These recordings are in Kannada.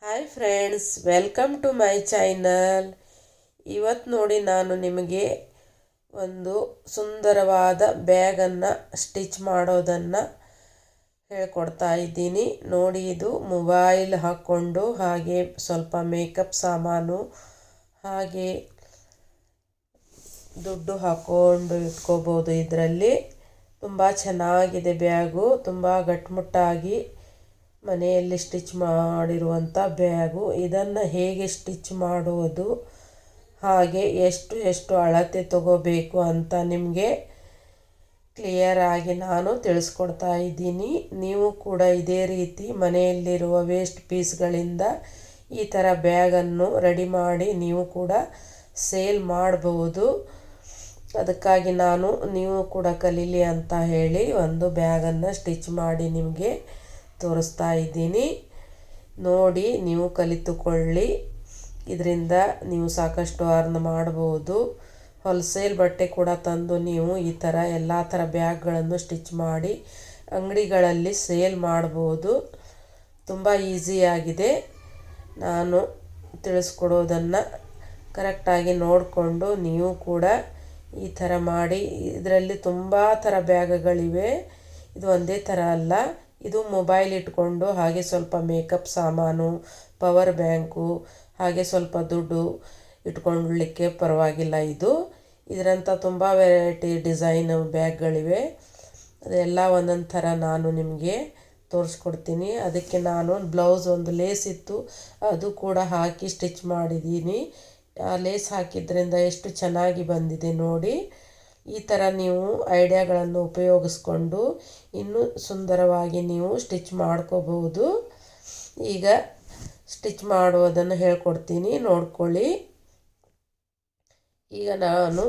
Hi friends, welcome to my channel. ಇವತ್ತು ನೋಡಿ ನಾನು ನಿಮಗೆ ಒಂದು ಸುಂದರವಾದ ಬ್ಯಾಗನ್ನು ಸ್ಟಿಚ್ ಮಾಡೋದನ್ನು ಹೇಳ್ಕೊಡ್ತಾ ಇದ್ದೀನಿ. ನೋಡಿ, ಇದು ಮೊಬೈಲ್ ಹಾಕ್ಕೊಂಡು ಹಾಗೆ ಸ್ವಲ್ಪ ಮೇಕಪ್ ಸಾಮಾನು ಹಾಗೆ ದುಡ್ಡು ಹಾಕ್ಕೊಂಡು ಇಟ್ಕೋಬೋದು. ಇದರಲ್ಲಿ ತುಂಬ ಚೆನ್ನಾಗಿದೆ ಬ್ಯಾಗು, ತುಂಬ ಗಟ್ಟಿಮುಟ್ಟಾಗಿ ಮನೆಯಲ್ಲಿ ಸ್ಟಿಚ್ ಮಾಡಿರುವಂಥ ಬ್ಯಾಗು. ಇದನ್ನು ಹೇಗೆ ಸ್ಟಿಚ್ ಮಾಡುವುದು, ಹಾಗೆ ಎಷ್ಟು ಅಳತೆ ತಗೋಬೇಕು ಅಂತ ನಿಮಗೆ ಕ್ಲಿಯರಾಗಿ ನಾನು ತಿಳಿಸ್ಕೊಡ್ತಾ ಇದ್ದೀನಿ. ನೀವು ಕೂಡ ಇದೇ ರೀತಿ ಮನೆಯಲ್ಲಿರುವ ವೇಸ್ಟ್ ಪೀಸ್ಗಳಿಂದ ಈ ಥರ ಬ್ಯಾಗನ್ನು ರೆಡಿ ಮಾಡಿ ನೀವು ಕೂಡ ಸೇಲ್ ಮಾಡಬಹುದು. ಅದಕ್ಕಾಗಿ ನೀವು ಕೂಡ ಕಲೀಲಿ ಅಂತ ಹೇಳಿ ಒಂದು ಬ್ಯಾಗನ್ನು ಸ್ಟಿಚ್ ಮಾಡಿ ನಿಮಗೆ ತೋರಿಸ್ತಾ ಇದ್ದೀನಿ. ನೋಡಿ, ನೀವು ಕಲಿತುಕೊಳ್ಳಿ. ಇದರಿಂದ ನೀವು ಸಾಕಷ್ಟು ಅರ್ನ್ ಮಾಡ್ಬೋದು. ಹೋಲ್ಸೇಲ್ ಬಟ್ಟೆ ಕೂಡ ತಂದು ನೀವು ಈ ಥರ ಎಲ್ಲ ಥರ ಬ್ಯಾಗ್ಗಳನ್ನು ಸ್ಟಿಚ್ ಮಾಡಿ ಅಂಗಡಿಗಳಲ್ಲಿ ಸೇಲ್ ಮಾಡ್ಬೋದು. ತುಂಬ ಈಸಿಯಾಗಿದೆ. ನಾನು ತಿಳಿಸ್ಕೊಡೋದನ್ನು ಕರೆಕ್ಟಾಗಿ ನೋಡಿಕೊಂಡು ನೀವು ಕೂಡ ಈ ಥರ ಮಾಡಿ. ಇದರಲ್ಲಿ ತುಂಬ ಥರ ಬ್ಯಾಗ್ಗಳಿವೆ, ಇದು ಒಂದೇ ಥರ ಅಲ್ಲ. ಇದು ಮೊಬೈಲ್ ಇಟ್ಕೊಂಡು ಹಾಗೆ ಸ್ವಲ್ಪ ಮೇಕಪ್ ಸಾಮಾನು, ಪವರ್ ಬ್ಯಾಂಕು, ಹಾಗೆ ಸ್ವಲ್ಪ ದುಡ್ಡು ಇಟ್ಕೊಳ್ಳಲಿಕ್ಕೆ ಪರವಾಗಿಲ್ಲ. ಇದರಂಥ ತುಂಬ ವೆರೈಟಿ ಡಿಸೈನ್ ಬ್ಯಾಗ್ಗಳಿವೆ. ಅದೆಲ್ಲ ಒಂದೊಂದು ಥರ ನಾನು ನಿಮಗೆ ತೋರಿಸ್ಕೊಡ್ತೀನಿ. ಅದಕ್ಕೆ ನಾನು ಬ್ಲೌಸ್ ಒಂದು ಲೇಸ್ ಇತ್ತು, ಅದು ಕೂಡ ಹಾಕಿ ಸ್ಟಿಚ್ ಮಾಡಿದ್ದೀನಿ. ಆ ಲೇಸ್ ಹಾಕಿದ್ರಿಂದ ಎಷ್ಟು ಚೆನ್ನಾಗಿ ಬಂದಿದೆ ನೋಡಿ. ಈ ಥರ ನೀವು ಐಡಿಯಾಗಳನ್ನು ಉಪಯೋಗಿಸ್ಕೊಂಡು ಇನ್ನೂ ಸುಂದರವಾಗಿ ನೀವು ಸ್ಟಿಚ್ ಮಾಡ್ಕೋಬಹುದು. ಈಗ ಸ್ಟಿಚ್ ಮಾಡುವುದನ್ನು ಹೇಳ್ಕೊಡ್ತೀನಿ, ನೋಡ್ಕೊಳ್ಳಿ. ಈಗ ನಾನು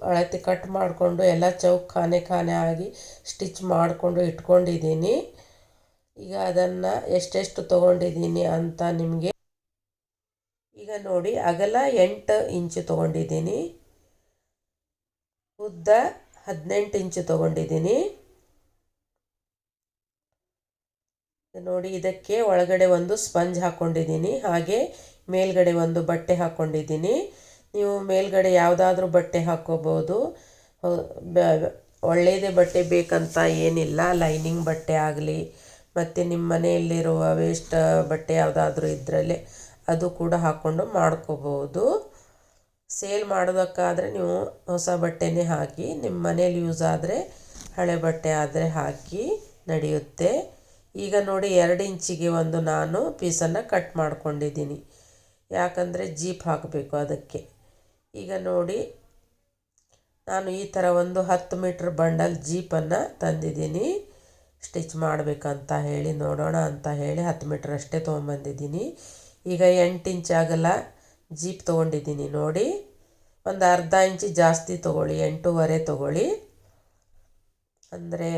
ಅಳತೆ ಕಟ್ ಮಾಡಿಕೊಂಡು ಎಲ್ಲ ಚೌಕ್ ಖಾನೆ ಆಗಿ ಸ್ಟಿಚ್ ಮಾಡಿಕೊಂಡು ಇಟ್ಕೊಂಡಿದ್ದೀನಿ. ಈಗ ಅದನ್ನು ಎಷ್ಟೆಷ್ಟು ತೊಗೊಂಡಿದ್ದೀನಿ ಅಂತ ನಿಮಗೆ ಈಗ ನೋಡಿ. ಅಗಲ 8 ಇಂಚು ತೊಗೊಂಡಿದ್ದೀನಿ, ಉದ್ದ 18 ಇಂಚು ತೊಗೊಂಡಿದ್ದೀನಿ. ನೋಡಿ, ಇದಕ್ಕೆ ಒಳಗಡೆ ಒಂದು ಸ್ಪಂಜ್ ಹಾಕ್ಕೊಂಡಿದ್ದೀನಿ, ಹಾಗೆ ಮೇಲ್ಗಡೆ ಒಂದು ಬಟ್ಟೆ ಹಾಕ್ಕೊಂಡಿದ್ದೀನಿ. ನೀವು ಮೇಲ್ಗಡೆ ಯಾವುದಾದ್ರೂ ಬಟ್ಟೆ ಹಾಕ್ಕೋಬೋದು. ಒಳ್ಳೆಯದೇ ಬಟ್ಟೆ ಬೇಕಂತ ಏನಿಲ್ಲ. ಲೈನಿಂಗ್ ಬಟ್ಟೆ ಆಗಲಿ, ಮತ್ತು ನಿಮ್ಮ ಮನೆಯಲ್ಲಿರುವ ವೇಸ್ಟ್ ಬಟ್ಟೆ ಯಾವುದಾದ್ರೂ ಇದರಲ್ಲೇ ಅದು ಕೂಡ ಹಾಕ್ಕೊಂಡು ಮಾಡ್ಕೋಬೋದು. ಸೇಲ್ ಮಾಡೋದಕ್ಕಾದರೆ ನೀವು ಹೊಸ ಬಟ್ಟೆನೇ ಹಾಕಿ, ನಿಮ್ಮ ಮನೇಲಿ ಯೂಸ್ ಆದರೆ ಹಳೆ ಬಟ್ಟೆ ಆದರೆ ಹಾಕಿ ನಡೆಯುತ್ತೆ. ಈಗ ನೋಡಿ, 2 ಇಂಚಿಗೆ ಒಂದು ನಾನು ಪೀಸನ್ನು ಕಟ್ ಮಾಡ್ಕೊಂಡಿದ್ದೀನಿ, ಯಾಕಂದರೆ ಜೀಪ್ ಹಾಕಬೇಕು ಅದಕ್ಕೆ. ಈಗ ನೋಡಿ, ನಾನು ಈ ಥರ ಒಂದು 10 ಮೀಟ್ರ್ ಬಂಡಲ್ ಜೀಪನ್ನು ತಂದಿದ್ದೀನಿ. ಸ್ಟಿಚ್ ಮಾಡಬೇಕಂತ ಹೇಳಿ ನೋಡೋಣ ಅಂತ ಹೇಳಿ 10 ಮೀಟ್ರ್ ಅಷ್ಟೇ ತೊಗೊಂಬಂದಿದ್ದೀನಿ. ಈಗ 8 ಇಂಚ್ ಆಗಲ್ಲ ಜೀಪ್ ತೊಗೊಂಡಿದ್ದೀನಿ ನೋಡಿ. ಒಂದು ಅರ್ಧ ಇಂಚು ಜಾಸ್ತಿ ತೊಗೊಳ್ಳಿ, 8.5 ತೊಗೊಳ್ಳಿ. ಅಂದರೆ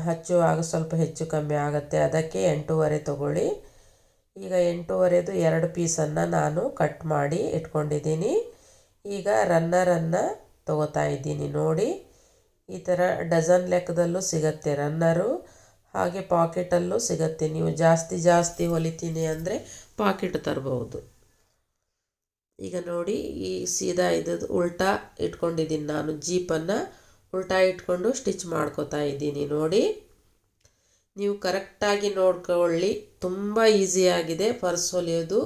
ಹಚ್ಚುವಾಗ ಸ್ವಲ್ಪ ಹೆಚ್ಚು ಕಮ್ಮಿ ಆಗುತ್ತೆ, ಅದಕ್ಕೆ 8.5 ತೊಗೊಳ್ಳಿ. ಈಗ 8.5ದು 2 ಪೀಸನ್ನು ನಾನು ಕಟ್ ಮಾಡಿ ಇಟ್ಕೊಂಡಿದ್ದೀನಿ. ಈಗ ರನ್ನರನ್ನು ತೊಗೋತಾ ಇದ್ದೀನಿ ನೋಡಿ. ಈ ಥರ ಡಜನ್ ಲೆಕ್ಕದಲ್ಲೂ ಸಿಗುತ್ತೆ ರನ್ನರು, ಹಾಗೆ ಪಾಕೆಟಲ್ಲೂ ಸಿಗುತ್ತೆ. ನೀವು ಜಾಸ್ತಿ ಹೊಲಿತೀನಿ ಅಂದರೆ ಪಾಕೆಟ್ ತರ್ಬೋದು. ಈಗ ನೋಡಿ, ಈ ಸೀದಾ ಇದ್ದದ್ದು ಉಲ್ಟಾ ಇಟ್ಕೊಂಡಿದ್ದೀನಿ. ನಾನು ಜೀಪನ್ನು ಉಲ್ಟಾ ಇಟ್ಕೊಂಡು ಸ್ಟಿಚ್ ಮಾಡ್ಕೋತಾ ಇದ್ದೀನಿ ನೋಡಿ. ನೀವು ಕರೆಕ್ಟಾಗಿ ನೋಡ್ಕೊಳ್ಳಿ, ತುಂಬ ಈಸಿಯಾಗಿದೆ ಪರ್ಸ್ ಹೊಲಿಯೋದು.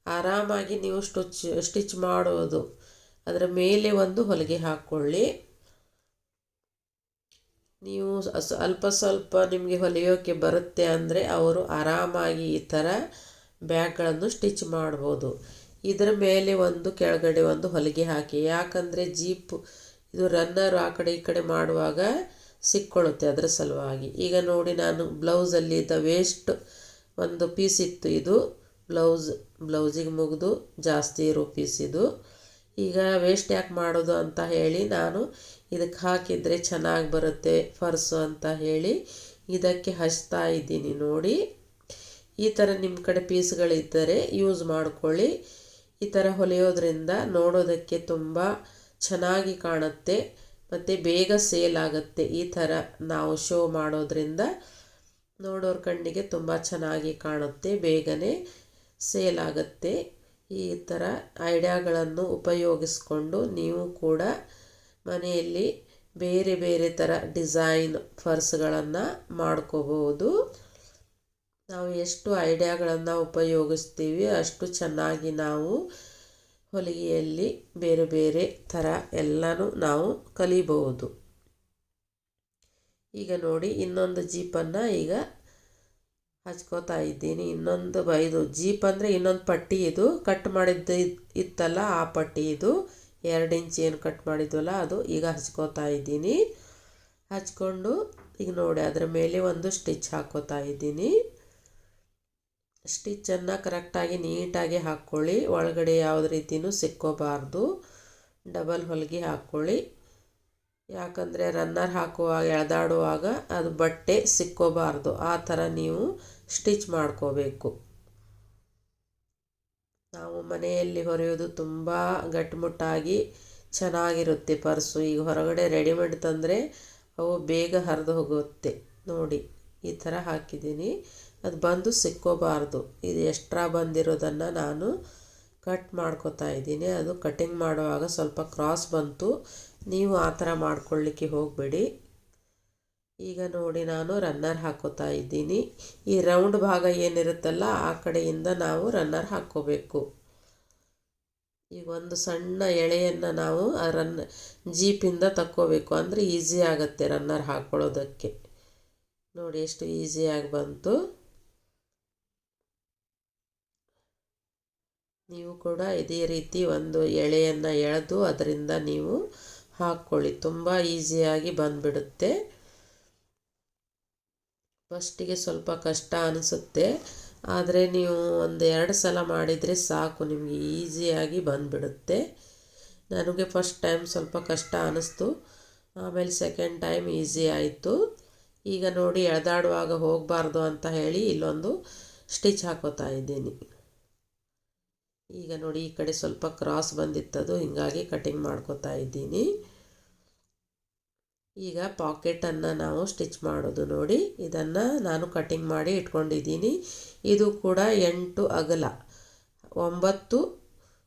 ಆರಾಮಾಗಿ ನೀವು ಸ್ಟಿಚ್ ಮಾಡೋದು. ಅದರ ಮೇಲೆ ಒಂದು ಹೊಲಿಗೆ ಹಾಕ್ಕೊಳ್ಳಿ. ನೀವು ಸ್ವಲ್ಪ ನಿಮಗೆ ಹೊಲಿಯೋಕ್ಕೆ ಬರುತ್ತೆ ಅಂದರೆ ಅವರು ಆರಾಮಾಗಿ ಈ ಥರ ಬ್ಯಾಗ್ಗಳನ್ನು ಸ್ಟಿಚ್ ಮಾಡ್ಬೋದು. ಇದರ ಮೇಲೆ ಒಂದು ಕೆಳಗಡೆ ಒಂದು ಹೊಲಿಗೆ ಹಾಕಿ, ಯಾಕಂದರೆ ಜೀಪ್ ಇದು ರನ್ನರು ಆ ಕಡೆ ಈ ಕಡೆ ಮಾಡುವಾಗ ಸಿಕ್ಕೊಳ್ಳುತ್ತೆ, ಅದರ ಸಲುವಾಗಿ. ಈಗ ನೋಡಿ, ನಾನು ಬ್ಲೌಸಲ್ಲಿದ್ದ ವೇಸ್ಟ್ ಒಂದು ಪೀಸ್ ಇತ್ತು, ಇದು ಬ್ಲೌಸಿಗೆ ಮುಗಿದು ಜಾಸ್ತಿ ಇರೋ ಪೀಸ್ ಇದು. ಈಗ ವೇಸ್ಟ್ ಯಾಕೆ ಮಾಡೋದು ಅಂತ ಹೇಳಿ ನಾನು ಇದಕ್ಕೆ ಹಾಕಿದರೆ ಚೆನ್ನಾಗಿ ಬರುತ್ತೆ ಪರ್ಸು ಅಂತ ಹೇಳಿ ಇದಕ್ಕೆ ಹಚ್ತಾ ಇದ್ದೀನಿ ನೋಡಿ. ಈ ಥರ ನಿಮ್ಮ ಕಡೆ ಪೀಸ್ಗಳಿದ್ದರೆ ಯೂಸ್ ಮಾಡ್ಕೊಳ್ಳಿ. ಈ ಥರ ಹೊಲಿಯೋದ್ರಿಂದ ನೋಡೋದಕ್ಕೆ ತುಂಬ ಚೆನ್ನಾಗಿ ಕಾಣುತ್ತೆ ಮತ್ತು ಬೇಗ ಸೇಲ್ ಆಗುತ್ತೆ. ಈ ಥರ ನಾವು ಶೋ ಮಾಡೋದ್ರಿಂದ ನೋಡೋರ ಕಣ್ಣಿಗೆ ತುಂಬ ಚೆನ್ನಾಗಿ ಕಾಣುತ್ತೆ, ಬೇಗನೆ ಸೇಲ್ ಆಗುತ್ತೆ. ಈ ಥರ ಐಡಿಯಾಗಳನ್ನು ಉಪಯೋಗಿಸ್ಕೊಂಡು ನೀವು ಕೂಡ ಮನೆಯಲ್ಲಿ ಬೇರೆ ಬೇರೆ ಥರ ಡಿಸೈನ್ ಪರ್ಸ್ಗಳನ್ನು ಮಾಡ್ಕೋಬೋದು. ನಾವು ಎಷ್ಟು ಐಡಿಯಾಗಳನ್ನು ಉಪಯೋಗಿಸ್ತೀವಿ ಅಷ್ಟು ಚೆನ್ನಾಗಿ ನಾವು ಹೊಲಿಗೆಯಲ್ಲಿ ಬೇರೆ ಬೇರೆ ಥರ ಎಲ್ಲನೂ ನಾವು ಕಲಿಬಹುದು. ಈಗ ನೋಡಿ ಇನ್ನೊಂದು ಜೀಪನ್ನು ಈಗ ಹಚ್ಕೋತಾ ಇದ್ದೀನಿ. ಇದು ಜೀಪ್ ಅಂದರೆ ಇನ್ನೊಂದು ಪಟ್ಟಿ, ಇದು ಕಟ್ ಮಾಡಿದ್ದು ಇತ್ತಲ್ಲ ಆ ಪಟ್ಟಿ, ಇದು 2 ಇಂಚ್ ಏನು ಕಟ್ ಮಾಡಿದ್ವಲ್ಲ ಅದು ಈಗ ಹಚ್ಕೋತಾ ಇದ್ದೀನಿ. ಹಚ್ಕೊಂಡು ಈಗ ನೋಡಿ ಅದರ ಮೇಲೆ ಒಂದು ಸ್ಟಿಚ್ ಹಾಕೋತಾ ಇದ್ದೀನಿ. ಸ್ಟಿಚ್ಚನ್ನು ಕರೆಕ್ಟಾಗಿ ನೀಟಾಗಿ ಹಾಕ್ಕೊಳ್ಳಿ, ಒಳಗಡೆ ಯಾವುದೇ ರೀತಿಯೂ ಸಿಕ್ಕೋಬಾರ್ದು. ಡಬಲ್ ಹೊಲಿಗೆ ಹಾಕ್ಕೊಳ್ಳಿ, ಯಾಕಂದರೆ ರನ್ನರ್ ಹಾಕುವಾಗ ಎಳೆದಾಡುವಾಗ ಅದು ಬಟ್ಟೆ ಸಿಕ್ಕೋಬಾರ್ದು, ಆ ಥರ ನೀವು ಸ್ಟಿಚ್ ಮಾಡ್ಕೋಬೇಕು. ನಾವು ಮನೆಯಲ್ಲಿ ಹೊರೆಯೋದು ತುಂಬ ಗಟ್ಟಿಮುಟ್ಟಾಗಿ ಚೆನ್ನಾಗಿರುತ್ತೆ ಪರ್ಸು. ಈಗ ಹೊರಗಡೆ ರೆಡಿಮೇಡ್ ತಂದರೆ ಅವು ಬೇಗ ಹರಿದು ಹೋಗುತ್ತೆ. ನೋಡಿ ಈ ಥರ ಹಾಕಿದ್ದೀನಿ, ಅದು ಬಂದು ಸಿಕ್ಕೋಬಾರ್ದು. ಇದು ಎಕ್ಸ್ಟ್ರಾ ಬಂದಿರೋದನ್ನು ನಾನು ಕಟ್ ಮಾಡ್ಕೋತಾ ಇದ್ದೀನಿ. ಅದು ಕಟಿಂಗ್ ಮಾಡುವಾಗ ಸ್ವಲ್ಪ ಕ್ರಾಸ್ ಬಂತು, ನೀವು ಆ ಥರ ಮಾಡ್ಕೊಳ್ಳಿಕ್ಕೆ ಹೋಗಬೇಡಿ. ಈಗ ನೋಡಿ ನಾನು ರನ್ನರ್ ಹಾಕೋತಾ ಇದ್ದೀನಿ. ಈ ರೌಂಡ್ ಭಾಗ ಏನಿರುತ್ತಲ್ಲ ಆ ಕಡೆಯಿಂದ ನಾವು ರನ್ನರ್ ಹಾಕ್ಕೋಬೇಕು. ಈಗ ಒಂದು ಸಣ್ಣ ಎಳೆಯನ್ನು ನಾವು ಆ ಜೀಪಿಂದ ತಕ್ಕೋಬೇಕು, ಅಂದರೆ ಈಸಿ ಆಗುತ್ತೆ ರನ್ನರ್ ಹಾಕ್ಕೊಳ್ಳೋದಕ್ಕೆ. ನೋಡಿ ಎಷ್ಟು ಈಸಿಯಾಗಿ ಬಂತು. ನೀವು ಕೂಡ ಇದೇ ರೀತಿ ಒಂದು ಎಳೆಯನ್ನು ಎಳೆದು ಅದರಿಂದ ನೀವು ಹಾಕ್ಕೊಳ್ಳಿ, ತುಂಬ ಈಸಿಯಾಗಿ ಬಂದುಬಿಡುತ್ತೆ. ಫಸ್ಟಿಗೆ ಸ್ವಲ್ಪ ಕಷ್ಟ ಅನಿಸುತ್ತೆ, ಆದರೆ ನೀವು 1-2 ಸಲ ಮಾಡಿದರೆ ಸಾಕು, ನಿಮಗೆ ಈಸಿಯಾಗಿ ಬಂದುಬಿಡುತ್ತೆ. ನನಗೆ ಫಸ್ಟ್ ಟೈಮ್ ಸ್ವಲ್ಪ ಕಷ್ಟ ಅನ್ನಿಸ್ತು, ಆಮೇಲೆ ಸೆಕೆಂಡ್ ಟೈಮ್ ಈಸಿ ಆಯಿತು. ಈಗ ನೋಡಿ ಎಳೆದಾಡುವಾಗ ಹೋಗಬಾರ್ದು ಅಂತ ಹೇಳಿ ಇಲ್ಲೊಂದು ಸ್ಟಿಚ್ ಹಾಕೋತಾ ಇದ್ದೀನಿ. ಈಗ ನೋಡಿ ಈ ಕಡೆ ಸ್ವಲ್ಪ ಕ್ರಾಸ್ ಬಂದಿತ್ತದು, ಹೀಗಾಗಿ ಕಟಿಂಗ್ ಮಾಡ್ಕೋತಾ ಇದ್ದೀನಿ. ಈಗ ಪಾಕೆಟನ್ನು ನಾವು ಸ್ಟಿಚ್ ಮಾಡೋದು ನೋಡಿ, ಇದನ್ನು ನಾನು ಕಟಿಂಗ್ ಮಾಡಿ ಇಟ್ಕೊಂಡಿದ್ದೀನಿ. ಇದು ಕೂಡ 8 ಅಗಲ 9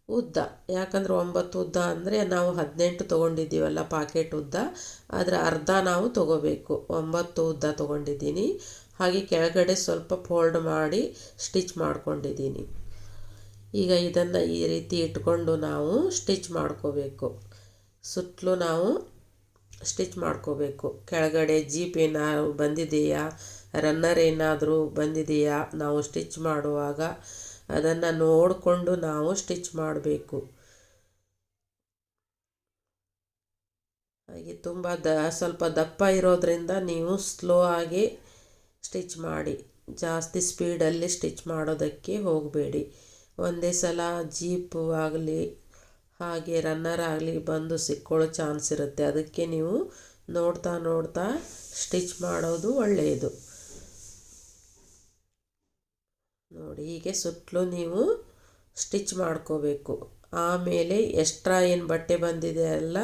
ಉದ್ದ, ಯಾಕಂದರೆ 9 ಉದ್ದ ಅಂದರೆ ನಾವು 18 ತೊಗೊಂಡಿದ್ದೀವಲ್ಲ ಪಾಕೆಟ್ ಉದ್ದ, ಅದರ ಅರ್ಧ ನಾವು ತೊಗೋಬೇಕು. 9 ಉದ್ದ ತೊಗೊಂಡಿದ್ದೀನಿ. ಹಾಗೆ ಕೆಳಗಡೆ ಸ್ವಲ್ಪ ಫೋಲ್ಡ್ ಮಾಡಿ ಸ್ಟಿಚ್ ಮಾಡ್ಕೊಂಡಿದ್ದೀನಿ. ಈಗ ಇದನ್ನು ಈ ರೀತಿ ಇಟ್ಕೊಂಡು ನಾವು ಸ್ಟಿಚ್ ಮಾಡ್ಕೋಬೇಕು. ಸುತ್ತಲೂ ನಾವು ಸ್ಟಿಚ್ ಮಾಡ್ಕೋಬೇಕು. ಕೆಳಗಡೆ ಜೀಪ್ ಏನಾದ್ರು ಬಂದಿದೆಯಾ, ರನ್ನರ್ ಏನಾದರೂ ಬಂದಿದೆಯಾ, ನಾವು ಸ್ಟಿಚ್ ಮಾಡುವಾಗ ಅದನ್ನು ನೋಡಿಕೊಂಡು ನಾವು ಸ್ಟಿಚ್ ಮಾಡಬೇಕು. ಹಾಗೆ ತುಂಬ ಸ್ವಲ್ಪ ದಪ್ಪ ಇರೋದ್ರಿಂದ ನೀವು ಸ್ಲೋ ಆಗಿ ಸ್ಟಿಚ್ ಮಾಡಿ, ಜಾಸ್ತಿ ಸ್ಪೀಡಲ್ಲಿ ಸ್ಟಿಚ್ ಮಾಡೋದಕ್ಕೆ ಹೋಗಬೇಡಿ. ಒಂದೇ ಸಲ ಜೀಪು ಆಗಲಿ ಹಾಗೆ ರನ್ನರ್ ಆಗಲಿ ಬಂದು ಸಿಕ್ಕೊಳ್ಳೋ ಚಾನ್ಸ್ ಇರುತ್ತೆ. ಅದಕ್ಕೆ ನೀವು ನೋಡ್ತಾ ನೋಡ್ತಾ ಸ್ಟಿಚ್ ಮಾಡೋದು ಒಳ್ಳೆಯದು. ನೋಡಿ ಹೀಗೆ ಸುತ್ತಲೂ ನೀವು ಸ್ಟಿಚ್ ಮಾಡ್ಕೋಬೇಕು. ಆಮೇಲೆ ಎಕ್ಸ್ಟ್ರಾ ಏನು ಬಟ್ಟೆ ಬಂದಿದೆ ಅಲ್ಲ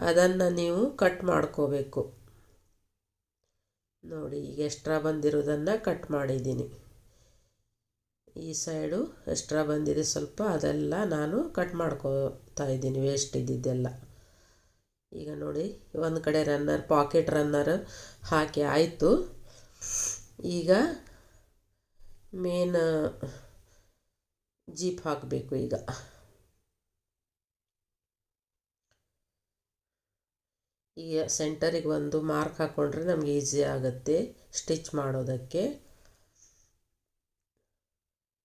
ಅದನ್ನು ನೀವು ಕಟ್ ಮಾಡ್ಕೋಬೇಕು. ನೋಡಿ ಈಗ ಎಕ್ಸ್ಟ್ರಾ ಬಂದಿರೋದನ್ನು ಕಟ್ ಮಾಡಿದ್ದೀನಿ. ಈ ಸೈಡು ಎಕ್ಸ್ಟ್ರಾ ಬಂದಿದೆ ಸ್ವಲ್ಪ, ಅದೆಲ್ಲ ನಾನು ಕಟ್ ಮಾಡ್ಕೋತಾ ಇದ್ದೀನಿ, ವೇಸ್ಟ್ ಇದ್ದಿದ್ದೆಲ್ಲ. ಈಗ ನೋಡಿ ಒಂದು ಕಡೆ ರನ್ನರ್ ಪಾಕೆಟ್ ರನ್ನರ್ ಹಾಕಿ ಆಯಿತು. ಈಗ ಮೇನ್ ಜೀಪ್ ಹಾಕಬೇಕು. ಈಗ ಸೆಂಟರಿಗೆ ಒಂದು ಮಾರ್ಕ್ ಹಾಕ್ಕೊಂಡ್ರೆ ನಮಗೆ ಈಸಿ ಆಗುತ್ತೆ ಸ್ಟಿಚ್ ಮಾಡೋದಕ್ಕೆ.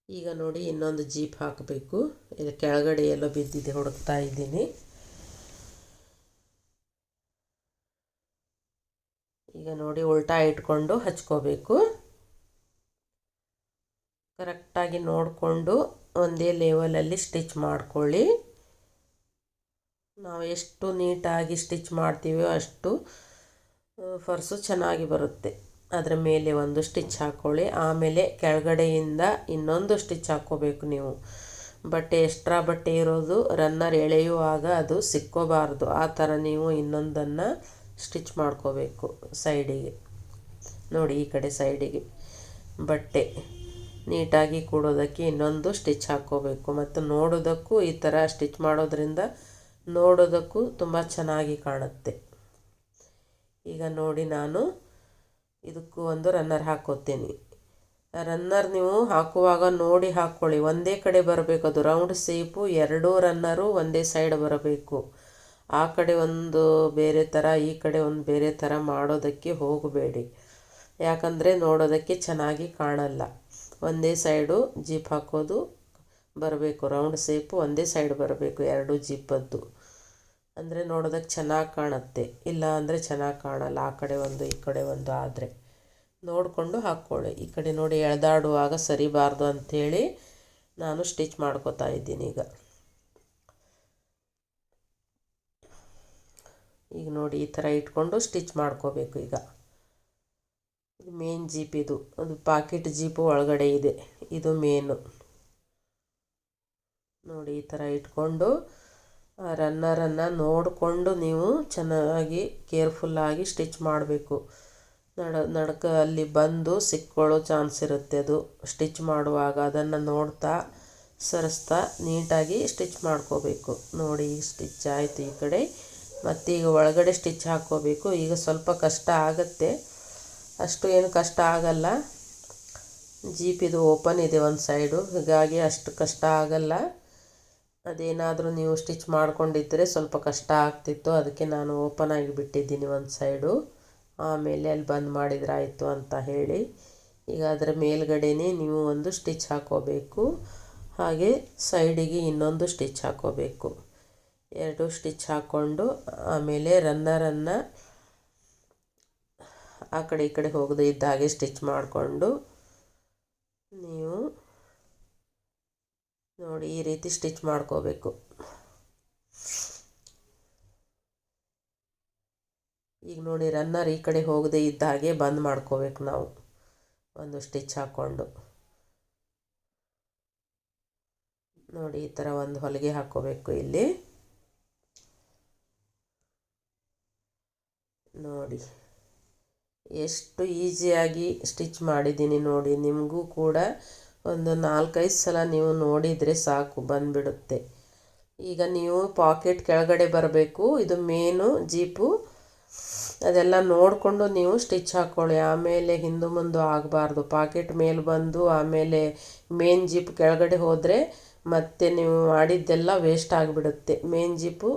ಈಗ ನೋಡಿ ಇನ್ನೊಂದು ಜೀಪ್ ಹಾಕಬೇಕು. ಇಲ್ಲಿ ಕೆಳಗಡೆ ಎಲ್ಲೋ ಬಿದ್ದಿದೆ, ಹುಡುಕ್ತಾ ಇದ್ದೀನಿ. ಈಗ ನೋಡಿ ಉಲ್ಟಾ ಇಟ್ಕೊಂಡು ಹಚ್ಕೋಬೇಕು. ಕರೆಕ್ಟಾಗಿ ನೋಡಿಕೊಂಡು ಒಂದೇ ಲೆವೆಲಲ್ಲಿ ಸ್ಟಿಚ್ ಮಾಡ್ಕೊಳ್ಳಿ. ನಾವು ಎಷ್ಟು ನೀಟಾಗಿ ಸ್ಟಿಚ್ ಮಾಡ್ತೀವೋ ಅಷ್ಟು ಫರ್ಸು ಚೆನ್ನಾಗಿ ಬರುತ್ತೆ. ಅದರ ಮೇಲೆ ಒಂದು ಸ್ಟಿಚ್ ಹಾಕ್ಕೊಳ್ಳಿ, ಆಮೇಲೆ ಕೆಳಗಡೆಯಿಂದ ಇನ್ನೊಂದು ಸ್ಟಿಚ್ ಹಾಕ್ಕೋಬೇಕು. ನೀವು ಬಟ್ಟೆ ಎಕ್ಸ್ಟ್ರಾ ಬಟ್ಟೆ ಇರೋದು ರನ್ನರ್ ಎಳೆಯುವಾಗ ಅದು ಸಿಕ್ಕೋಬಾರ್ದು, ಆ ಥರ ನೀವು ಇನ್ನೊಂದನ್ನು ಸ್ಟಿಚ್ ಮಾಡ್ಕೋಬೇಕು ಸೈಡಿಗೆ. ನೋಡಿ ಈ ಕಡೆ ಸೈಡಿಗೆ ಬಟ್ಟೆ ನೀಟಾಗಿ ಕೂಡೋದಕ್ಕೆ ಇನ್ನೊಂದು ಸ್ಟಿಚ್ ಹಾಕ್ಕೋಬೇಕು. ಮತ್ತು ನೋಡೋದಕ್ಕೂ ಈ ಥರ ಸ್ಟಿಚ್ ಮಾಡೋದ್ರಿಂದ ನೋಡೋದಕ್ಕೂ ತುಂಬ ಚೆನ್ನಾಗಿ ಕಾಣುತ್ತೆ. ಈಗ ನೋಡಿ ನಾನು ಇದಕ್ಕೂ ಒಂದು ರನ್ನರ್ ಹಾಕ್ಕೋತೀನಿ. ರನ್ನರ್ ನೀವು ಹಾಕುವಾಗ ನೋಡಿ ಹಾಕ್ಕೊಳ್ಳಿ, ಒಂದೇ ಕಡೆ ಬರಬೇಕು. ಅದು ರೌಂಡ್ ಶೇಪು, ಎರಡೂ ರನ್ನರು ಒಂದೇ ಸೈಡ್ ಬರಬೇಕು. ಆ ಕಡೆ ಒಂದು ಬೇರೆ ಥರ, ಈ ಕಡೆ ಒಂದು ಬೇರೆ ಥರ ಮಾಡೋದಕ್ಕೆ ಹೋಗಬೇಡಿ. ಯಾಕಂದರೆ ನೋಡೋದಕ್ಕೆ ಚೆನ್ನಾಗಿ ಕಾಣಲ್ಲ. ಒಂದೇ ಸೈಡು ಜೀಪ್ ಹಾಕೋದು ಬರಬೇಕು. ರೌಂಡ್ ಶೇಪು ಒಂದೇ ಸೈಡ್ ಬರಬೇಕು, ಎರಡು ಜೀಪದ್ದು. ಅಂದರೆ ನೋಡೋದಕ್ಕೆ ಚೆನ್ನಾಗಿ ಕಾಣುತ್ತೆ. ಇಲ್ಲ ಅಂದರೆ ಚೆನ್ನಾಗಿ ಕಾಣಲ್ಲ. ಆ ಕಡೆ ಒಂದು ಈ ಕಡೆ ಒಂದು ಆದರೆ ನೋಡಿಕೊಂಡು ಹಾಕ್ಕೊಳ್ಳಿ. ಈ ಕಡೆ ನೋಡಿ ಎಳೆದಾಡುವಾಗ ಸರಿಬಾರ್ದು ಅಂಥೇಳಿ ನಾನು ಸ್ಟಿಚ್ ಮಾಡ್ಕೋತಾ ಇದ್ದೀನಿ. ಈಗ ನೋಡಿ ಈ ಥರ ಇಟ್ಕೊಂಡು ಸ್ಟಿಚ್ ಮಾಡ್ಕೋಬೇಕು. ಈಗ ಇದು ಮೇನ್ ಜೀಪ್, ಇದು ಅದು ಪಾಕೆಟ್ ಜೀಪು ಒಳಗಡೆ ಇದೆ, ಇದು ಮೇನು. ನೋಡಿ ಈ ಥರ ಇಟ್ಕೊಂಡು ರನ್ನರನ್ನು ನೋಡಿಕೊಂಡು ನೀವು ಚೆನ್ನಾಗಿ ಕೇರ್ಫುಲ್ಲಾಗಿ ಸ್ಟಿಚ್ ಮಾಡಬೇಕು. ನಡ್ಕ ಅಲ್ಲಿ ಬಂದು ಸಿಕ್ಕೊಳ್ಳೋ ಚಾನ್ಸ್ ಇರುತ್ತೆ. ಅದು ಸ್ಟಿಚ್ ಮಾಡುವಾಗ ಅದನ್ನು ನೋಡ್ತಾ ಸರಿಸ್ತಾ ನೀಟಾಗಿ ಸ್ಟಿಚ್ ಮಾಡ್ಕೋಬೇಕು. ನೋಡಿ ಈಗ ಸ್ಟಿಚ್ ಆಯಿತು ಈ ಕಡೆ. ಮತ್ತು ಈಗ ಒಳಗಡೆ ಸ್ಟಿಚ್ ಹಾಕ್ಕೋಬೇಕು. ಈಗ ಸ್ವಲ್ಪ ಕಷ್ಟ ಆಗುತ್ತೆ, ಅಷ್ಟು ಏನು ಕಷ್ಟ ಆಗಲ್ಲ. ಜೀಪ್ ಇದು ಓಪನ್ ಇದೆ ಒಂದು ಸೈಡು, ಹೀಗಾಗಿ ಅಷ್ಟು ಕಷ್ಟ ಆಗಲ್ಲ. ಅದೇನಾದರೂ ನೀವು ಸ್ಟಿಚ್ ಮಾಡ್ಕೊಂಡಿದ್ದರೆ ಸ್ವಲ್ಪ ಕಷ್ಟ ಆಗ್ತಿತ್ತು, ಅದಕ್ಕೆ ನಾನು ಓಪನ್ ಆಗಿ ಬಿಟ್ಟಿದ್ದೀನಿ ಒಂದು ಸೈಡು. ಆಮೇಲೆ ಅಲ್ಲಿ ಬಂದ್ ಮಾಡಿದ್ರೆ ಆಯಿತು ಅಂತ ಹೇಳಿ. ಈಗ ಅದರ ಮೇಲ್ಗಡೆನೇ ನೀವು ಒಂದು ಸ್ಟಿಚ್ ಹಾಕ್ಕೋಬೇಕು. ಹಾಗೆ ಸೈಡಿಗೆ ಇನ್ನೊಂದು ಸ್ಟಿಚ್ ಹಾಕ್ಕೋಬೇಕು. ಎರಡು ಸ್ಟಿಚ್ ಹಾಕ್ಕೊಂಡು ಆಮೇಲೆ ರನ್ನರನ್ನು ಆ ಕಡೆ ಈ ಕಡೆ ಹೋಗದೆ ಇದ್ದ ಹಾಗೆ ಸ್ಟಿಚ್ ಮಾಡಿಕೊಂಡು ನೀವು ನೋಡಿ ಈ ರೀತಿ ಸ್ಟಿಚ್ ಮಾಡ್ಕೋಬೇಕು. ಈಗ ನೋಡಿ ರನ್ನರ್ ಈ ಕಡೆ ಹೋಗದೆ ಇದ್ದ ಹಾಗೆ ಬಂದ್ ಮಾಡ್ಕೋಬೇಕು ನಾವು ಒಂದು ಸ್ಟಿಚ್ ಹಾಕ್ಕೊಂಡು. ನೋಡಿ ಈ ಥರ ಒಂದು ಹೊಲಿಗೆ ಹಾಕ್ಕೋಬೇಕು ಇಲ್ಲಿ. ನೋಡಿ ಎಷ್ಟು ಈಸಿಯಾಗಿ ಸ್ಟಿಚ್ ಮಾಡಿದ್ದೀನಿ ನೋಡಿ. ನಿಮಗೂ ಕೂಡ ಒಂದು 4-5 ಸಲ ನೀವು ನೋಡಿದರೆ ಸಾಕು, ಬಂದುಬಿಡುತ್ತೆ. ಈಗ ನೀವು ಪಾಕೆಟ್ ಕೆಳಗಡೆ ಬರಬೇಕು, ಇದು ಮೇನು ಜೀಪು, ಅದೆಲ್ಲ ನೋಡಿಕೊಂಡು ನೀವು ಸ್ಟಿಚ್ ಹಾಕ್ಕೊಳ್ಳಿ. ಆಮೇಲೆ ಹಿಂದು ಮುಂದೆ ಆಗಬಾರ್ದು. ಪಾಕೆಟ್ ಮೇಲೆ ಬಂದು ಆಮೇಲೆ ಮೇನ್ ಜೀಪ್ ಕೆಳಗಡೆ ಹೋದರೆ ಮತ್ತೆ ನೀವು ಮಾಡಿದ್ದೆಲ್ಲ ವೇಸ್ಟ್ ಆಗಿಬಿಡುತ್ತೆ. ಮೇನ್ ಜೀಪು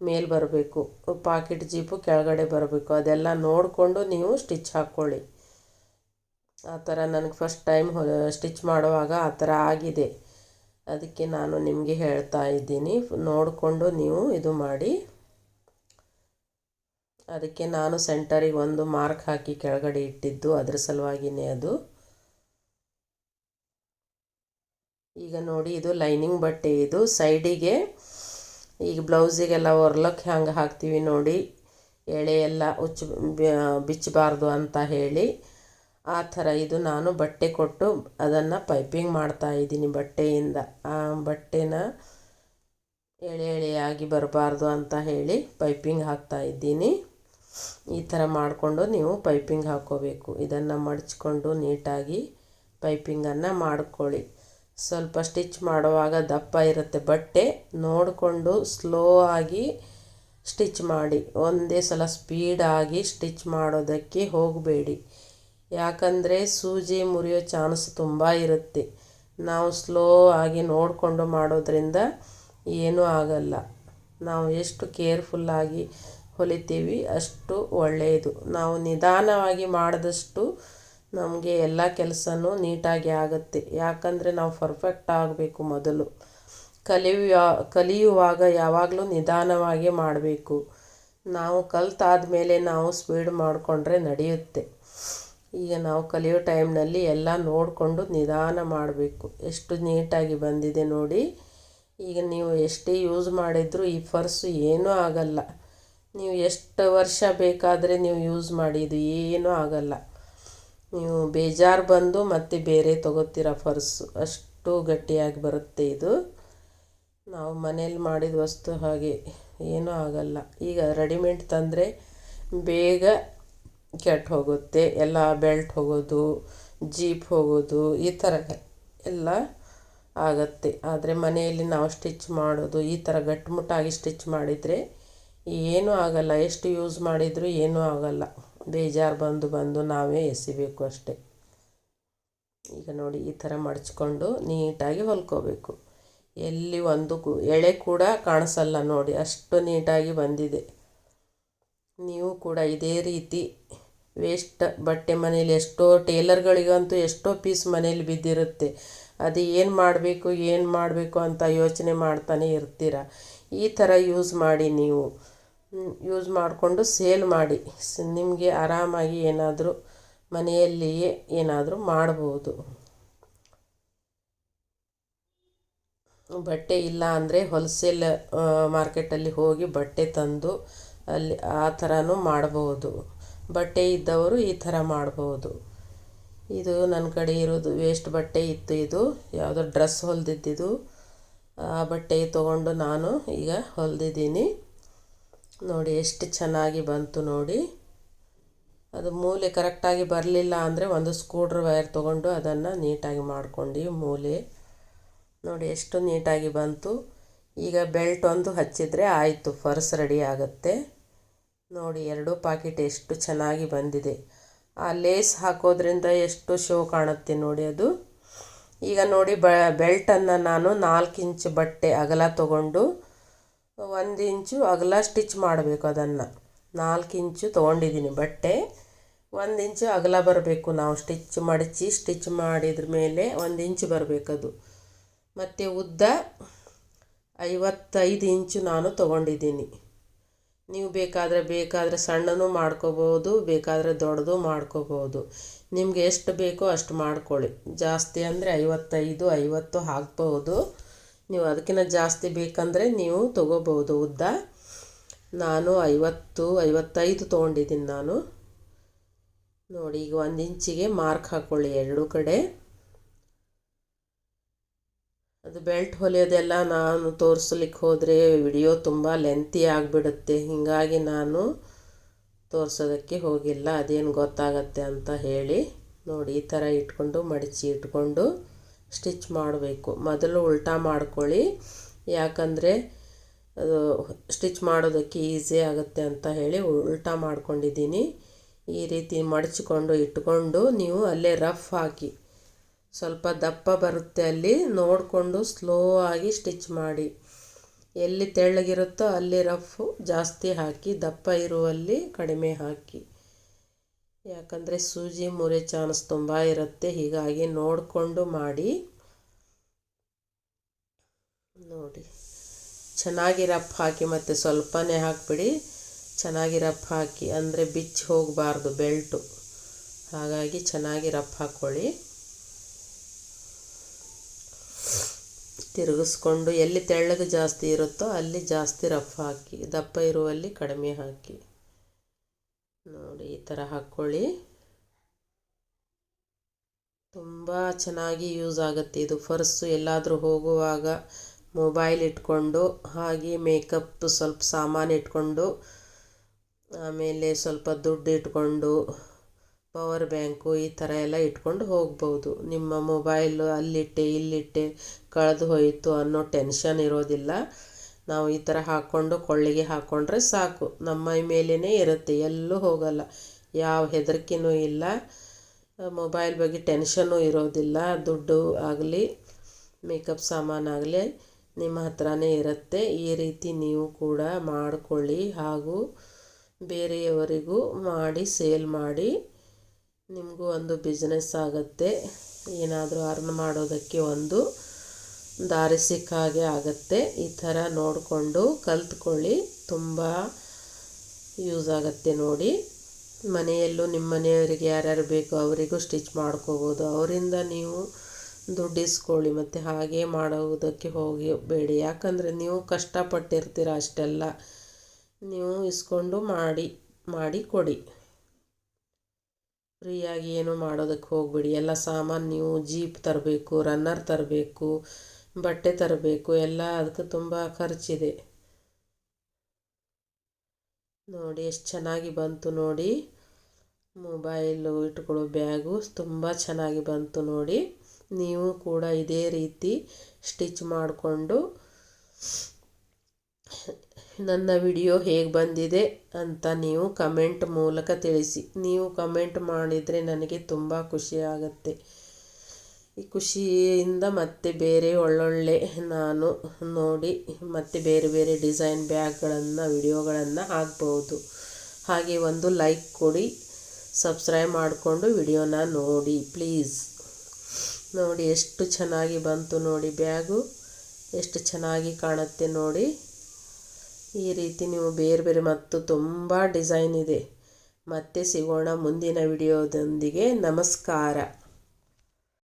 ಮೇಲೆ ಬರಬೇಕು, ಪಾಕೆಟ್ ಜೀಪು ಕೆಳಗಡೆ ಬರಬೇಕು. ಅದೆಲ್ಲ ನೋಡಿಕೊಂಡು ನೀವು ಸ್ಟಿಚ್ ಹಾಕ್ಕೊಳ್ಳಿ. ಆ ಥರ ನನಗೆ ಫಸ್ಟ್ ಟೈಮ್ ಸ್ಟಿಚ್ ಮಾಡುವಾಗ ಆ ಥರ ಆಗಿದೆ, ಅದಕ್ಕೆ ನಾನು ನಿಮಗೆ ಹೇಳ್ತಾ ಇದ್ದೀನಿ. ನೋಡಿಕೊಂಡು ನೀವು ಇದು ಮಾಡಿ. ಅದಕ್ಕೆ ನಾನು ಸೆಂಟರಿಗೆ ಒಂದು ಮಾರ್ಕ್ ಹಾಕಿ ಕೆಳಗಡೆ ಇಟ್ಟಿದ್ದು, ಅದ್ರ ಸಲುವಾಗಿಯೇ ಅದು. ಈಗ ನೋಡಿ ಇದು ಲೈನಿಂಗ್ ಬಟ್ಟೆ, ಇದು ಸೈಡಿಗೆ ಈಗ ಬ್ಲೌಸಿಗೆಲ್ಲ ಹೊರ್ಲಕ್ಕೆ ಹ್ಯಾಂಗೆ ಹಾಕ್ತೀವಿ ನೋಡಿ, ಎಳೆ ಎಲ್ಲ ಬಿಚ್ಚಬಾರ್ದು ಅಂತ ಹೇಳಿ, ಆ ಥರ ಇದು ನಾನು ಬಟ್ಟೆ ಕೊಟ್ಟು ಅದನ್ನು ಪೈಪಿಂಗ್ ಮಾಡ್ತಾ ಇದ್ದೀನಿ ಬಟ್ಟೆಯಿಂದ. ಆ ಬಟ್ಟೆನ ಎಳೆ ಎಳೆಯಾಗಿ ಬರಬಾರ್ದು ಅಂತ ಹೇಳಿ ಪೈಪಿಂಗ್ ಹಾಕ್ತಾ ಇದ್ದೀನಿ. ಈ ಥರ ಮಾಡಿಕೊಂಡು ನೀವು ಪೈಪಿಂಗ್ ಹಾಕ್ಕೋಬೇಕು. ಇದನ್ನು ಮಡಚ್ಕೊಂಡು ನೀಟಾಗಿ ಪೈಪಿಂಗನ್ನು ಮಾಡ್ಕೊಳ್ಳಿ. ಸ್ವಲ್ಪ ಸ್ಟಿಚ್ ಮಾಡುವಾಗ ದಪ್ಪ ಇರುತ್ತೆ ಬಟ್ಟೆ, ನೋಡಿಕೊಂಡು ಸ್ಲೋ ಆಗಿ ಸ್ಟಿಚ್ ಮಾಡಿ. ಒಂದೇ ಸಲ ಸ್ಪೀಡಾಗಿ ಸ್ಟಿಚ್ ಮಾಡೋದಕ್ಕೆ ಹೋಗಬೇಡಿ, ಯಾಕಂದರೆ ಸೂಜಿ ಮುರಿಯೋ ಚಾನ್ಸ್ ತುಂಬ ಇರುತ್ತೆ. ನಾವು ಸ್ಲೋ ಆಗಿ ನೋಡಿಕೊಂಡು ಮಾಡೋದ್ರಿಂದ ಏನೂ ಆಗಲ್ಲ. ನಾವು ಎಷ್ಟು ಕೇರ್ಫುಲ್ಲಾಗಿ ಹೊಲಿತೀವಿ ಅಷ್ಟು ಒಳ್ಳೆಯದು. ನಾವು ನಿಧಾನವಾಗಿ ಮಾಡಿದಷ್ಟು ನಮಗೆ ಎಲ್ಲ ಕೆಲಸನೂ ನೀಟಾಗಿ ಆಗುತ್ತೆ. ಯಾಕಂದರೆ ನಾವು ಪರ್ಫೆಕ್ಟ್ ಆಗಬೇಕು. ಮೊದಲು ಕಲಿಯುವಾಗ ಯಾವಾಗಲೂ ನಿಧಾನವಾಗಿ ಮಾಡಬೇಕು. ನಾವು ಕಲಿತಾದ್ಮೇಲೆ ನಾವು ಸ್ಪೀಡ್ ಮಾಡಿಕೊಂಡ್ರೆ ನಡೆಯುತ್ತೆ. ಈಗ ನಾವು ಕಲಿಯೋ ಟೈಮ್ನಲ್ಲಿ ಎಲ್ಲ ನೋಡಿಕೊಂಡು ನಿಧಾನ ಮಾಡಬೇಕು. ಎಷ್ಟು ನೀಟಾಗಿ ಬಂದಿದೆ ನೋಡಿ. ಈಗ ನೀವು ಎಷ್ಟೇ ಯೂಸ್ ಮಾಡಿದರೂ ಈ ಪರ್ಸು ಏನೂ ಆಗಲ್ಲ. ನೀವು ಎಷ್ಟು ವರ್ಷ ಬೇಕಾದರೆ ನೀವು ಯೂಸ್ ಮಾಡಿ, ಇದು ಏನೂ ಆಗಲ್ಲ. ನೀವು ಬೇಜಾರು ಬಂದು ಮತ್ತೆ ಬೇರೆ ತೊಗೋತೀರ ಪರ್ಸು, ಅಷ್ಟು ಗಟ್ಟಿಯಾಗಿ ಬರುತ್ತೆ ಇದು. ನಾವು ಮನೇಲಿ ಮಾಡಿದ ವಸ್ತು ಹಾಗೆ ಏನೂ ಆಗಲ್ಲ. ಈಗ ರೆಡಿಮೇಡ್ ತಂದರೆ ಬೇಗ ಕೆಟ್ಟು ಹೋಗುತ್ತೆ, ಎಲ್ಲ ಬೆಲ್ಟ್ ಹೋಗೋದು, ಜೀಪ್ ಹೋಗೋದು, ಈ ಥರ ಎಲ್ಲ ಆಗತ್ತೆ. ಆದರೆ ಮನೆಯಲ್ಲಿ ನಾವು ಸ್ಟಿಚ್ ಮಾಡೋದು ಈ ಥರ ಗಟ್ಟಿಮುಟ್ಟಾಗಿ ಸ್ಟಿಚ್ ಮಾಡಿದರೆ ಏನೂ ಆಗಲ್ಲ. ಎಷ್ಟು ಯೂಸ್ ಮಾಡಿದರೂ ಏನೂ ಆಗಲ್ಲ. ಬೇಜಾರು ಬಂದು ನಾವೇ ಎಸಿಬೇಕು ಅಷ್ಟೆ. ಈಗ ನೋಡಿ ಈ ಥರ ಮಡಚ್ಕೊಂಡು ನೀಟಾಗಿ ಹೊಲ್ಕೋಬೇಕು. ಎಲ್ಲಿ ಒಂದು ಎಳೆ ಕೂಡ ಕಾಣಿಸಲ್ಲ ನೋಡಿ, ಅಷ್ಟು ನೀಟಾಗಿ ಬಂದಿದೆ. ನೀವು ಕೂಡ ಇದೇ ರೀತಿ ವೇಸ್ಟ್ ಬಟ್ಟೆ ಮನೇಲಿ ಎಷ್ಟೋ ಟೇಲರ್ಗಳಿಗಂತೂ ಎಷ್ಟೋ ಪೀಸ್ ಮನೇಲಿ ಬಿದ್ದಿರುತ್ತೆ. ಅದು ಏನು ಮಾಡಬೇಕು ಅಂತ ಯೋಚನೆ ಮಾಡ್ತಾನೆ ಇರ್ತೀರ. ಈ ಥರ ಯೂಸ್ ಮಾಡಿ, ನೀವು ಯೂಸ್ ಮಾಡಿಕೊಂಡು ಸೇಲ್ ಮಾಡಿ. ನಿಮಗೆ ಆರಾಮಾಗಿ ಏನಾದರೂ ಮನೆಯಲ್ಲಿಯೇ ಏನಾದರೂ ಮಾಡ್ಬೋದು. ಬಟ್ಟೆ ಇಲ್ಲ ಅಂದರೆ ಹೋಲ್ಸೇಲ್ ಮಾರ್ಕೆಟಲ್ಲಿ ಹೋಗಿ ಬಟ್ಟೆ ತಂದು ಅಲ್ಲಿ ಆ ಥರನೂ ಮಾಡ್ಬೋದು. ಬಟ್ಟೆ ಇದ್ದವರು ಈ ಥರ ಮಾಡ್ಬೋದು. ಇದು ನನ್ನ ಕಡೆ ಇರೋದು ವೇಸ್ಟ್ ಬಟ್ಟೆ ಇತ್ತು. ಇದು ಯಾವುದೋ ಡ್ರೆಸ್ ಹೊಲಿದಿದ್ದು. ಆ ಬಟ್ಟೆ ತೊಗೊಂಡು ನಾನು ಈಗ ಹೊಲಿದಿದ್ದೀನಿ. ನೋಡಿ ಎಷ್ಟು ಚೆನ್ನಾಗಿ ಬಂತು ನೋಡಿ. ಅದು ಮೂಲೆ ಕರೆಕ್ಟಾಗಿ ಬರಲಿಲ್ಲ ಅಂದರೆ ಒಂದು ಸ್ಕ್ರೂ ವೈರ್ ತೊಗೊಂಡು ಅದನ್ನು ನೀಟಾಗಿ ಮಾಡ್ಕೊಂಡು ಮೂಲೆ ನೋಡಿ ಎಷ್ಟು ನೀಟಾಗಿ ಬಂತು. ಈಗ ಬೆಲ್ಟ್ ಒಂದು ಹಚ್ಚಿದರೆ ಆಯಿತು, ಪರ್ಸ್ ರೆಡಿ ಆಗುತ್ತೆ. ನೋಡಿ 2 ಪಾಕೆಟ್ ಎಷ್ಟು ಚೆನ್ನಾಗಿ ಬಂದಿದೆ. ಆ ಲೇಸ್ ಹಾಕೋದ್ರಿಂದ ಎಷ್ಟು ಶೋ ಕಾಣುತ್ತೆ ನೋಡಿ ಅದು. ಈಗ ನೋಡಿ ಬೆಲ್ಟನ್ನು ನಾನು 4 ಇಂಚ್ ಬಟ್ಟೆ ಅಗಲ ತೊಗೊಂಡು 1 ಇಂಚು ಅಗಲ ಸ್ಟಿಚ್ ಮಾಡಬೇಕು. ಅದನ್ನು 4 ಇಂಚು ತೊಗೊಂಡಿದ್ದೀನಿ ಬಟ್ಟೆ. 1 ಇಂಚು ಅಗಲ ಬರಬೇಕು. ನಾವು ಸ್ಟಿಚ್ ಮಾಡಿದ್ರ ಮೇಲೆ 1 ಇಂಚು ಬರಬೇಕದು. ಮತ್ತು ಉದ್ದ 55 ಇಂಚು ನಾನು ತೊಗೊಂಡಿದ್ದೀನಿ. ನೀವು ಬೇಕಾದರೆ ಸಣ್ಣನೂ ಮಾಡ್ಕೋಬೋದು, ಬೇಕಾದರೆ ದೊಡ್ಡದು ಮಾಡ್ಕೋಬೋದು. ನಿಮಗೆ ಎಷ್ಟು ಬೇಕೋ ಅಷ್ಟು ಮಾಡ್ಕೊಳ್ಳಿ. ಜಾಸ್ತಿ ಅಂದರೆ 55-50 ಹಾಕ್ಬೋದು. ನೀವು ಅದಕ್ಕಿಂತ ಜಾಸ್ತಿ ಬೇಕಂದರೆ ನೀವು ತೊಗೋಬೋದು ಉದ್ದ. ನಾನು 50-55 ತೊಗೊಂಡಿದ್ದೀನಿ ನಾನು. ನೋಡಿ ಈಗ 1 ಇಂಚಿಗೆ ಮಾರ್ಕ್ ಹಾಕ್ಕೊಳ್ಳಿ 2 ಕಡೆ. ಅದು ಬೆಲ್ಟ್ ಹೊಲಿಯೋದೆಲ್ಲ ನಾನು ತೋರಿಸ್ಲಿಕ್ಕೆ ಹೋದರೆ ವಿಡಿಯೋ ತುಂಬ ಲೆಂತಿ ಆಗಿಬಿಡುತ್ತೆ. ಹೀಗಾಗಿ ನಾನು ತೋರಿಸೋದಕ್ಕೆ ಹೋಗಿಲ್ಲ. ಅದೇನು ಗೊತ್ತಾಗತ್ತೆ ಅಂತ ಹೇಳಿ. ನೋಡಿ ಈ ಥರ ಮಡಚಿ ಇಟ್ಕೊಂಡು ಸ್ಟಿಚ್ ಮಾಡಬೇಕು. ಮೊದಲು ಉಲ್ಟಾ ಮಾಡ್ಕೊಳ್ಳಿ, ಯಾಕಂದರೆ ಅದು ಸ್ಟಿಚ್ ಮಾಡೋದಕ್ಕೆ ಈಸಿ ಆಗುತ್ತೆ ಅಂತ ಹೇಳಿ ಉಲ್ಟಾ ಮಾಡ್ಕೊಂಡಿದ್ದೀನಿ. ಈ ರೀತಿ ಮಡಚಿಕೊಂಡು ಇಟ್ಕೊಂಡು ನೀವು ಅಲ್ಲೇ ರಫ್ ಹಾಕಿ, ಸ್ವಲ್ಪ ದಪ್ಪ ಬರುತ್ತೆ ಅಲ್ಲಿ ನೋಡಿಕೊಂಡು ಸ್ಲೋ ಆಗಿ ಸ್ಟಿಚ್ ಮಾಡಿ. ಎಲ್ಲಿ ತೆಳ್ಳಗಿರುತ್ತೋ ಅಲ್ಲಿ ರಫು ಜಾಸ್ತಿ ಹಾಕಿ, ದಪ್ಪ ಇರುವಲ್ಲಿ ಕಡಿಮೆ ಹಾಕಿ. ಯಾಕಂದರೆ ಸೂಜಿ ಮುರೆ ಚಾನ್ಸ್ ತುಂಬ ಇರುತ್ತೆ. ಹೀಗಾಗಿ ನೋಡಿಕೊಂಡು ಮಾಡಿ. ನೋಡಿ ಚೆನ್ನಾಗಿ ರಫ್ ಹಾಕಿ, ಮತ್ತು ಸ್ವಲ್ಪನೇ ಹಾಕಿಬಿಡಿ. ಚೆನ್ನಾಗಿ ರಫ್ ಹಾಕಿ, ಅಂದರೆ ಬಿಚ್ಚಿ ಹೋಗಬಾರ್ದು ಬೆಲ್ಟು. ಹಾಗಾಗಿ ಚೆನ್ನಾಗಿ ರಫ್ ಹಾಕ್ಕೊಳ್ಳಿ. ತಿರುಗಿಸ್ಕೊಂಡು ಎಲ್ಲಿ ತೆಳ್ಳಗೆ ಜಾಸ್ತಿ ಇರುತ್ತೋ ಅಲ್ಲಿ ಜಾಸ್ತಿ ರಫ್ ಹಾಕಿ, ದಪ್ಪ ಇರುವಲ್ಲಿ ಕಡಿಮೆ ಹಾಕಿ. ನೋಡಿ ಈ ಥರ ಹಾಕ್ಕೊಳ್ಳಿ. ತುಂಬ ಚೆನ್ನಾಗಿ ಯೂಸ್ ಆಗುತ್ತೆ ಇದು. ಪರ್ಸು ಎಲ್ಲಾದರೂ ಹೋಗುವಾಗ ಮೊಬೈಲ್ ಇಟ್ಕೊಂಡು, ಹಾಗೆ ಮೇಕಪ್ ಸ್ವಲ್ಪ ಸಾಮಾನು ಇಟ್ಕೊಂಡು, ಆಮೇಲೆ ಸ್ವಲ್ಪ ದುಡ್ಡು ಇಟ್ಕೊಂಡು, ಪವರ್ ಬ್ಯಾಂಕು ಈ ಥರ ಎಲ್ಲ ಇಟ್ಕೊಂಡು ಹೋಗ್ಬೋದು. ನಿಮ್ಮ ಮೊಬೈಲು ಅಲ್ಲಿಟ್ಟೆ ಇಲ್ಲಿಟ್ಟೆ ಕಳೆದು ಹೋಯಿತು ಅನ್ನೋ ಟೆನ್ಷನ್ ಇರೋದಿಲ್ಲ. ನಾವು ಈ ಥರ ಹಾಕ್ಕೊಂಡು ಕೊಳ್ಳಿಗೆ ಹಾಕ್ಕೊಂಡ್ರೆ ಸಾಕು, ನಮ್ಮ ಮೈ ಮೇಲೇ ಇರುತ್ತೆ, ಎಲ್ಲೂ ಹೋಗಲ್ಲ. ಯಾವ ಹೆದರಿಕೆನೂ ಇಲ್ಲ. ಮೊಬೈಲ್ ಬಗ್ಗೆ ಟೆನ್ಷನ್ನೂ ಇರೋದಿಲ್ಲ. ದುಡ್ಡು ಆಗಲಿ ಮೇಕಪ್ ಸಾಮಾನಾಗಲಿ ನಿಮ್ಮ ಹತ್ರನೇ ಇರುತ್ತೆ. ಈ ರೀತಿ ನೀವು ಕೂಡ ಮಾಡಿಕೊಳ್ಳಿ, ಹಾಗೂ ಬೇರೆಯವರಿಗೂ ಮಾಡಿ ಸೇಲ್ ಮಾಡಿ. ನಿಮಗೂ ಒಂದು ಬಿಸ್ನೆಸ್ ಆಗುತ್ತೆ. ಏನಾದರೂ ಅರ್ನ್ ಮಾಡೋದಕ್ಕೆ ಒಂದು ದಾರಿ ಸಿಕ್ಕ ಹಾಗೆ ಆಗುತ್ತೆ. ಈ ಥರ ನೋಡಿಕೊಂಡು ಕಲ್ತ್ಕೊಳ್ಳಿ, ತುಂಬ ಯೂಸ್ ಆಗುತ್ತೆ ನೋಡಿ. ಮನೆಯಲ್ಲೂ ನಿಮ್ಮ ಮನೆಯವರಿಗೆ ಯಾರ್ಯಾರು ಬೇಕೋ ಅವರಿಗೂ ಸ್ಟಿಚ್ ಮಾಡ್ಕೋಬೋದು. ಅವರಿಂದ ನೀವು ದುಡ್ಡು ಇಸ್ಕೊಳ್ಳಿ. ಮತ್ತು ಹಾಗೆ ಮಾಡೋದಕ್ಕೆ ಹೋಗಬೇಡಿ, ಯಾಕಂದರೆ ನೀವು ಕಷ್ಟಪಟ್ಟಿರ್ತೀರ. ಅಷ್ಟೆಲ್ಲ ನೀವು ಇಸ್ಕೊಂಡು ಮಾಡಿ ಕೊಡಿ. ಫ್ರೀಯಾಗಿ ಏನು ಮಾಡೋದಕ್ಕೆ ಹೋಗಬೇಡಿ. ಎಲ್ಲ ಸಾಮಾನು ನೀವು ಜೀಪ್ ತರಬೇಕು, ರನ್ನರ್ ತರಬೇಕು, ಬಟ್ಟೆ ತರಬೇಕು, ಎಲ್ಲ ಅದಕ್ಕೆ ತುಂಬ ಖರ್ಚಿದೆ. ನೋಡಿ ಎಷ್ಟು ಚೆನ್ನಾಗಿ ಬಂತು ನೋಡಿ. ಮೊಬೈಲು ಇಟ್ಕೊಳ್ಳೋ ಬ್ಯಾಗು ತುಂಬ ಚೆನ್ನಾಗಿ ಬಂತು ನೋಡಿ. ನೀವು ಕೂಡ ಇದೇ ರೀತಿ ಸ್ಟಿಚ್ ಮಾಡಿಕೊಂಡು ನನ್ನ ವಿಡಿಯೋ ಹೇಗೆ ಬಂದಿದೆ ಅಂತ ನೀವು ಕಮೆಂಟ್ ಮೂಲಕ ತಿಳಿಸಿ. ನೀವು ಕಮೆಂಟ್ ಮಾಡಿದರೆ ನನಗೆ ತುಂಬ ಖುಷಿ ಆಗುತ್ತೆ. ಈ ಖುಷಿಯಿಂದ ಮತ್ತೆ ಬೇರೆ ಒಳ್ಳೊಳ್ಳೆ ನಾನು ನೋಡಿ ಮತ್ತೆ ಬೇರೆ ಬೇರೆ ಡಿಸೈನ್ ಬ್ಯಾಗ್ಗಳನ್ನು ವಿಡಿಯೋಗಳನ್ನು ಹಾಕ್ಬೋದು. ಹಾಗೆ ಒಂದು ಲೈಕ್ ಕೊಡಿ, ಸಬ್ಸ್ಕ್ರೈಬ್ ಮಾಡಿಕೊಂಡು ವಿಡಿಯೋನ ನೋಡಿ ಪ್ಲೀಸ್. ನೋಡಿ ಎಷ್ಟು ಚೆನ್ನಾಗಿ ಬಂತು ನೋಡಿ, ಬ್ಯಾಗು ಎಷ್ಟು ಚೆನ್ನಾಗಿ ಕಾಣುತ್ತೆ ನೋಡಿ. ಈ ರೀತಿ ನೀವು ಬೇರೆ ಬೇರೆ ಮತ್ತು ತುಂಬ ಡಿಸೈನ್ ಇದೆ. ಮತ್ತೆ ಸಿಗೋಣ ಮುಂದಿನ ವಿಡಿಯೋದೊಂದಿಗೆ. ನಮಸ್ಕಾರ.